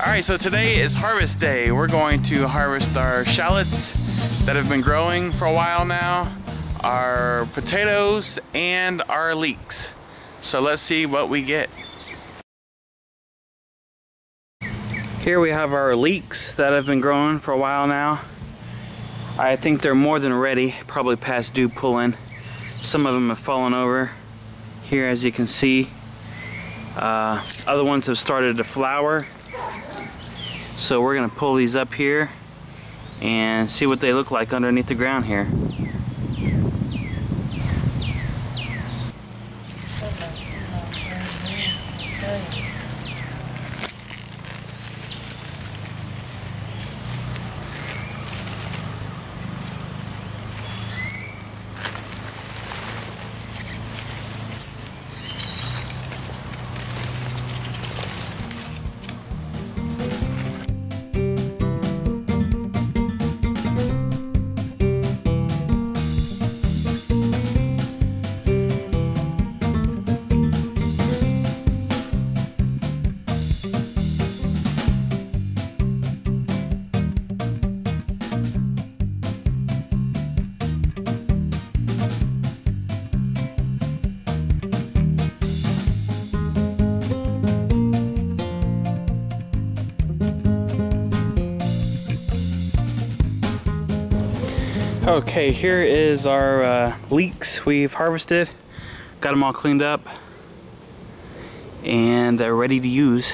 Alright, so today is harvest day. We're going to harvest our shallots that have been growing for a while now, our potatoes, and our leeks. So let's see what we get. Here we have our leeks that have been growing for a while now. I think they're more than ready, probably past due pulling. Some of them have fallen over here, as you can see. Other ones have started to flower. So we're gonna pull these up here and see what they look like underneath the ground here. Okay, here is our leeks we've harvested. Got them all cleaned up and they're ready to use.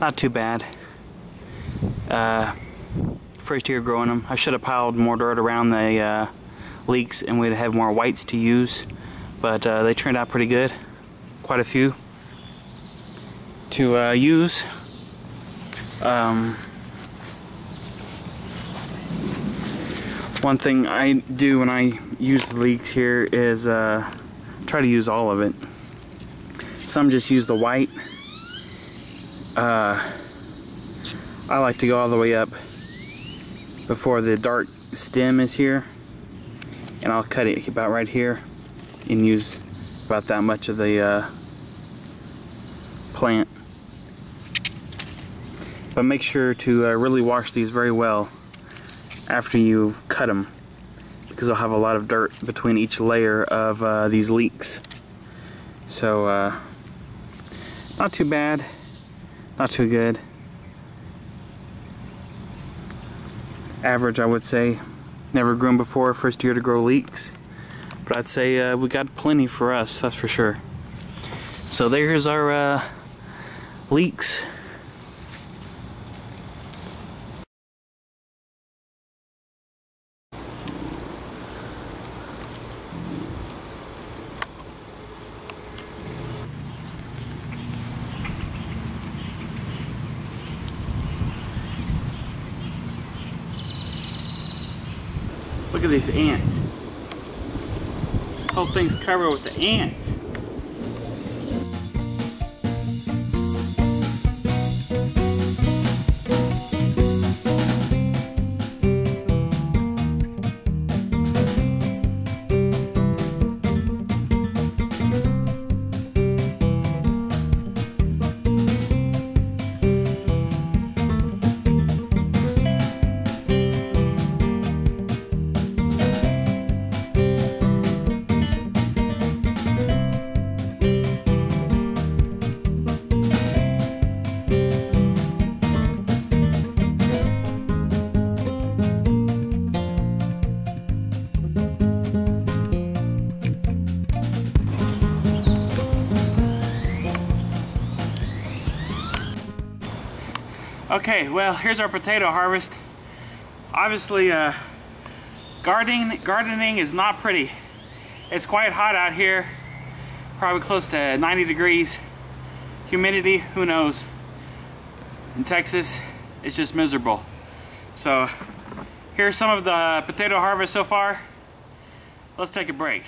Not too bad. First year growing them. I should have piled more dirt around the leeks and we'd have more whites to use, but they turned out pretty good. Quite a few to use. One thing I do when I use the leeks here is try to use all of it. Some just use the white. I like to go all the way up before the dark stem is here, and I'll cut it about right here and use about that much of the plant. But make sure to really wash these very well after you cut them, because they'll have a lot of dirt between each layer of these leeks. So not too bad, not too good. Average, I would say. Never grown before, first year to grow leeks, but I'd say we got plenty for us, that's for sure. So there's our leeks. Look at these ants. Whole thing's covered with the ants. Okay, well, here's our potato harvest. Obviously, gardening is not pretty. It's quite hot out here, probably close to 90 degrees. Humidity, who knows? In Texas, it's just miserable. So, here's some of the potato harvest so far. Let's take a break.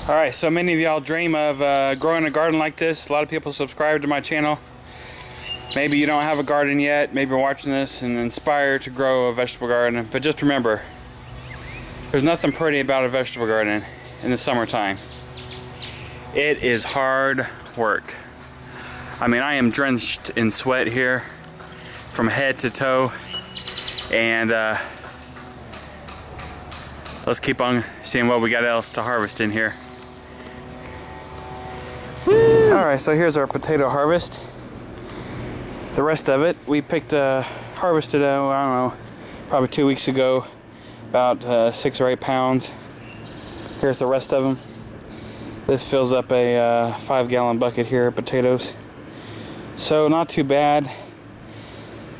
Alright, so many of y'all dream of growing a garden like this. A lot of people subscribe to my channel. Maybe you don't have a garden yet, maybe you're watching this and inspired to grow a vegetable garden, but just remember, there's nothing pretty about a vegetable garden in the summertime. It is hard work. I mean, I am drenched in sweat here from head to toe, and let's keep on seeing what we got else to harvest in here. Alright, so here's our potato harvest. The rest of it we harvested, I don't know, probably 2 weeks ago, about 6 or 8 pounds. Here's the rest of them. This fills up a 5-gallon bucket here of potatoes. So not too bad,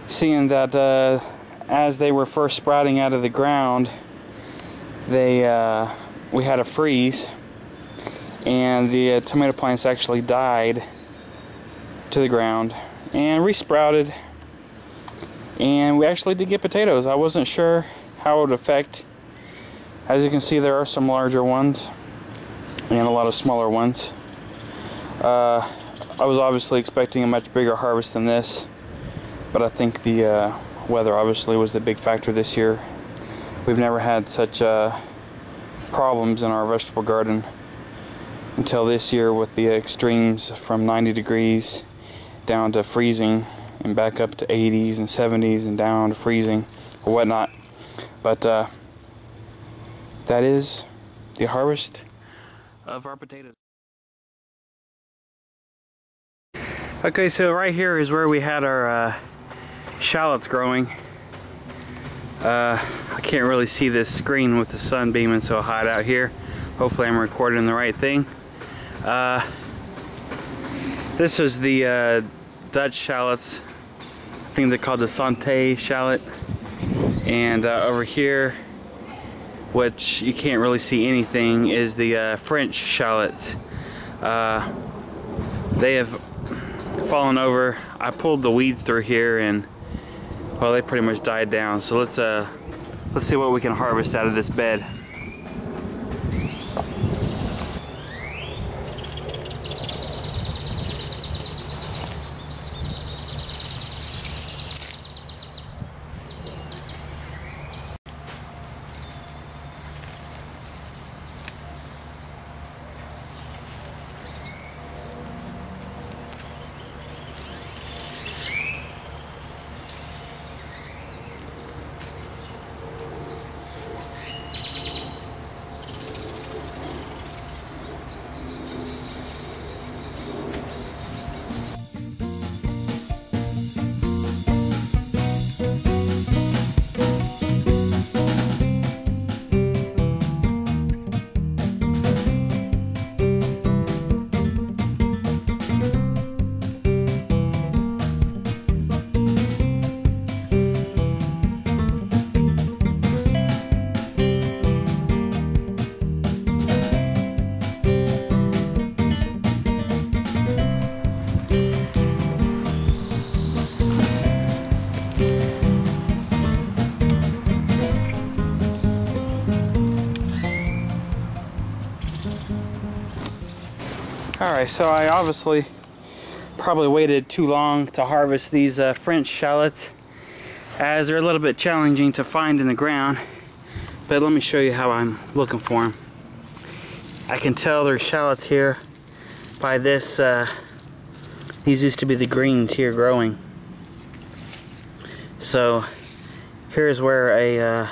seeing that as they were first sprouting out of the ground, we had a freeze, and the tomato plants actually died to the ground and resprouted, and we actually did get potatoes. I wasn't sure how it would affect. As you can see, there are some larger ones and a lot of smaller ones. I was obviously expecting a much bigger harvest than this, but I think the weather obviously was the big factor this year. We've never had such problems in our vegetable garden until this year, with the extremes from 90 degrees down to freezing and back up to 80s and 70s and down to freezing or whatnot. But that is the harvest of our potatoes. Okay, so right here is where we had our shallots growing. I can't really see this screen with the sun beaming so hot out here. Hopefully I'm recording the right thing. This is the Dutch shallots. I think they're called the Santé shallot. And over here, which you can't really see anything, is the French shallots. They have fallen over. I pulled the weeds through here, and well, they pretty much died down. So let's see what we can harvest out of this bed. Alright, so I obviously probably waited too long to harvest these French shallots, as they're a little bit challenging to find in the ground. But let me show you how I'm looking for them. I can tell there's shallots here by this. These used to be the greens here growing. So here's where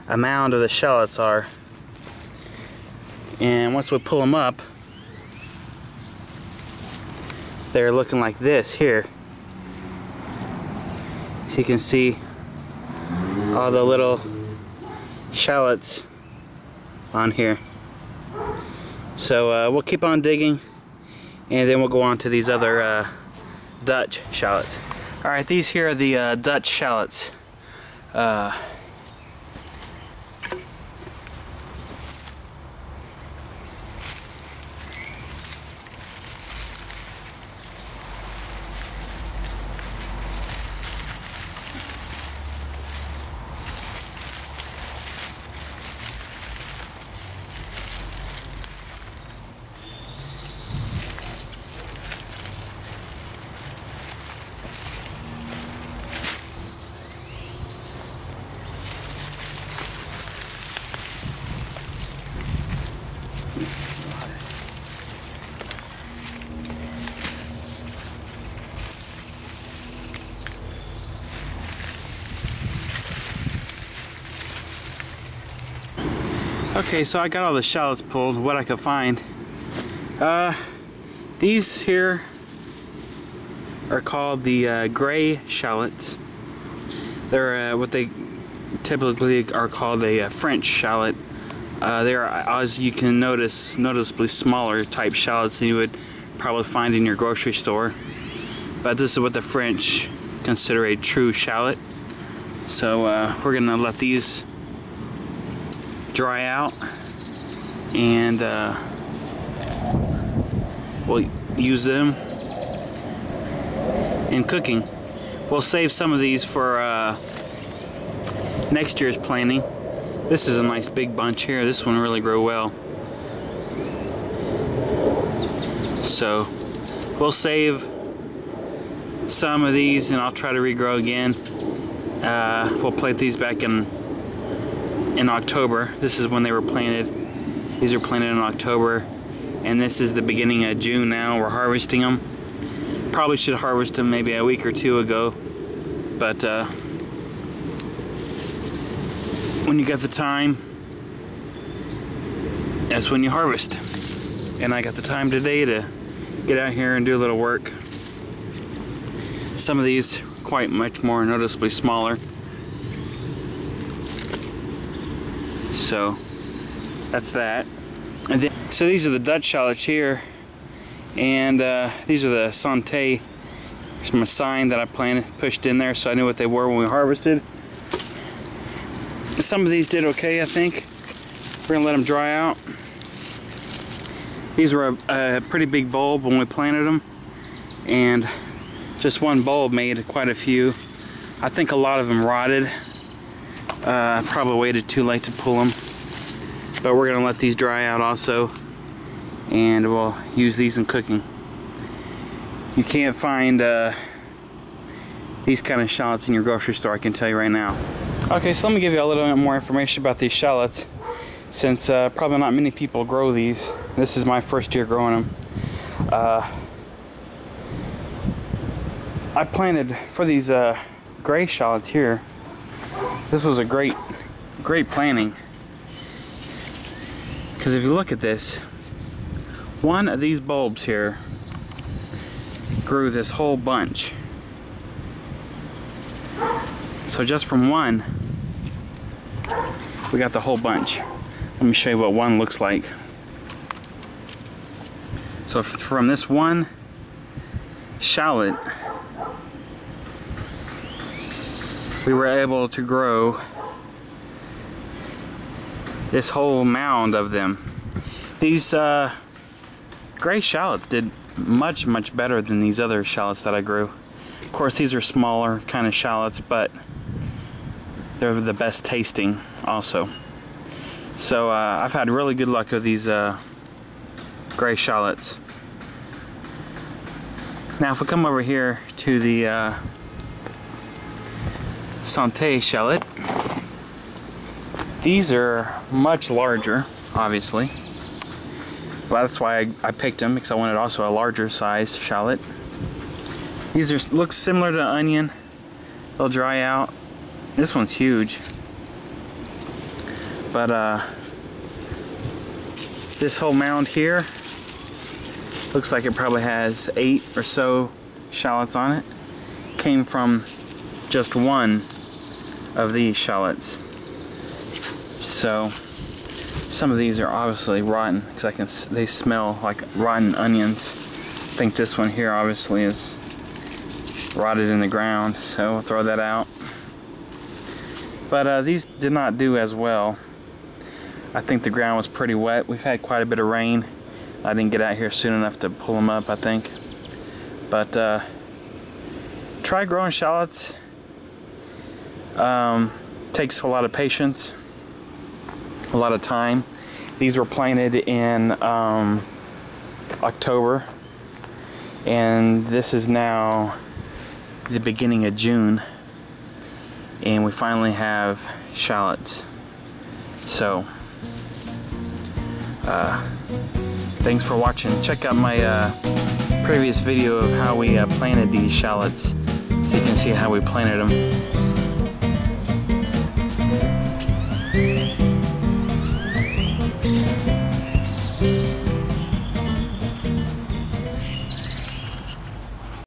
a mound of the shallots are. And once we pull them up, they're looking like this here. So you can see all the little shallots on here. So we'll keep on digging, and then we'll go on to these other Dutch shallots. Alright, these here are the Dutch shallots. Okay, so I got all the shallots pulled, what I could find. These here are called the gray shallots. They're what they typically are called a French shallot. They're, as you can notice, noticeably smaller type shallots than you would probably find in your grocery store. But this is what the French consider a true shallot. So we're gonna let these dry out, and we'll use them in cooking. We'll save some of these for next year's planting. This is a nice big bunch here. This one really grew well. So we'll save some of these and I'll try to regrow again. We'll plant these back in October. This is when they were planted. These are planted in October, and this is the beginning of June now. We're harvesting them. Probably should harvest them maybe a week or two ago, but when you got the time, that's when you harvest. And I got the time today to get out here and do a little work. Some of these quite much more noticeably smaller. So that's that. And then, so these are the Dutch shallots here, and these are the Santé. There's my sign that I pushed in there so I knew what they were when we harvested. Some of these did okay, I think. We're gonna let them dry out. These were a pretty big bulb when we planted them, and just one bulb made quite a few. I think a lot of them rotted. Probably waited too late to pull them, but we're gonna let these dry out also, and we'll use these in cooking. You can't find these kind of shallots in your grocery store, I can tell you right now. Okay, so let me give you a little bit more information about these shallots, since probably not many people grow these. This is my first year growing them. I planted for these gray shallots here. This was a great planting, because if you look at this, one of these bulbs here grew this whole bunch. So just from one, we got the whole bunch. Let me show you what one looks like. So from this one shallot, we were able to grow this whole mound of them. These gray shallots did much better than these other shallots that I grew. Of course, these are smaller kind of shallots, but they're the best tasting also. So I've had really good luck with these gray shallots. Now if we come over here to the Santé shallot, these are much larger, obviously. Well, that's why I picked them, because I wanted also a larger size shallot. These are look similar to onion. They'll dry out. This one's huge, but this whole mound here looks like it probably has 8 or so shallots on it. Came from just one of these shallots. So some of these are obviously rotten, because they smell like rotten onions. I think this one here obviously is rotted in the ground, so we'll throw that out. But these did not do as well. I think the ground was pretty wet. We've had quite a bit of rain. I didn't get out here soon enough to pull them up, I think. But try growing shallots. Takes a lot of patience, a lot of time. These were planted in October, and this is now the beginning of June, and we finally have shallots. So thanks for watching. Check out my previous video of how we planted these shallots, so you can see how we planted them.